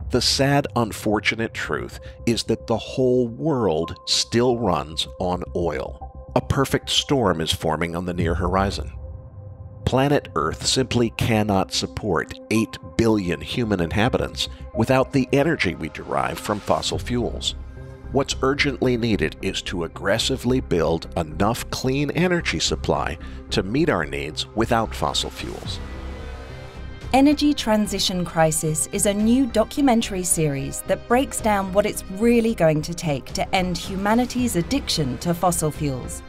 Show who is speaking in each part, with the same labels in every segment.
Speaker 1: The sad, unfortunate truth is that the whole world still runs on oil. A perfect storm is forming on the near horizon. Planet Earth simply cannot support 8 billion human inhabitants without the energy we derive from fossil fuels. What's urgently needed is to aggressively build enough clean energy supply to meet our needs without fossil fuels.
Speaker 2: Energy Transition Crisis is a new documentary series that breaks down what it's really going to take to end humanity's addiction to fossil fuels.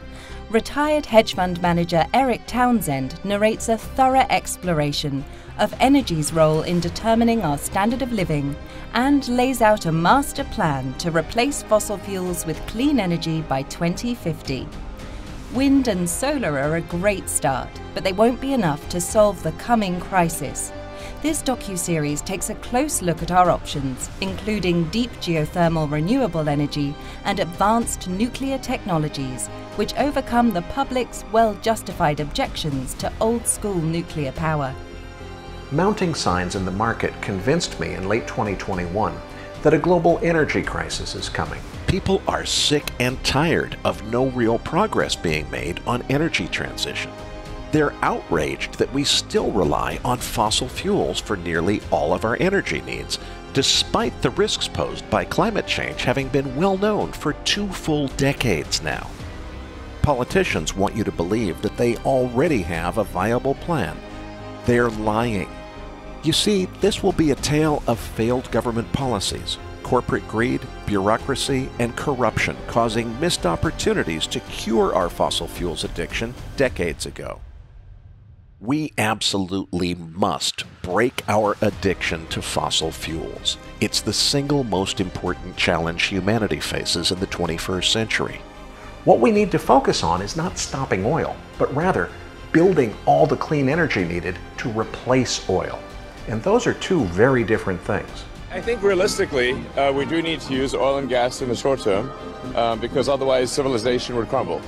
Speaker 2: Retired hedge fund manager Eric Townsend narrates a thorough exploration of energy's role in determining our standard of living and lays out a master plan to replace fossil fuels with clean energy by 2050. Wind and solar are a great start, but they won't be enough to solve the coming crisis. This docuseries takes a close look at our options, including deep geothermal renewable energy and advanced nuclear technologies, which overcome the public's well-justified objections to old-school nuclear power.
Speaker 1: Mounting signs in the market convinced me in late 2021 that a global energy crisis is coming. People are sick and tired of no real progress being made on energy transition. They're outraged that we still rely on fossil fuels for nearly all of our energy needs, despite the risks posed by climate change having been well known for 2 full decades now. Politicians want you to believe that they already have a viable plan. They're lying. You see, this will be a tale of failed government policies, corporate greed, bureaucracy, and corruption causing missed opportunities to cure our fossil fuels addiction decades ago. We absolutely must break our addiction to fossil fuels. It's the single most important challenge humanity faces in the 21st century. What we need to focus on is not stopping oil, but rather building all the clean energy needed to replace oil. And those are two very different things.
Speaker 3: I think realistically, we do need to use oil and gas in the short term because otherwise civilization would crumble.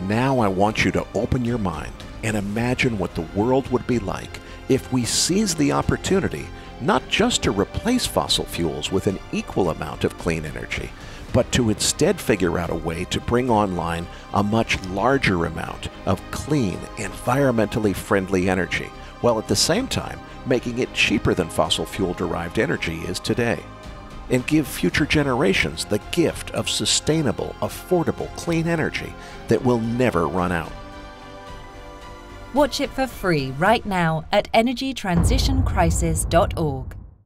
Speaker 1: Now I want you to open your mind and imagine what the world would be like if we seize the opportunity not just to replace fossil fuels with an equal amount of clean energy, but to instead figure out a way to bring online a much larger amount of clean, environmentally friendly energy, while at the same time making it cheaper than fossil fuel-derived energy is today, and give future generations the gift of sustainable, affordable, clean energy that will never run out.
Speaker 2: Watch it for free right now at energytransitioncrisis.org.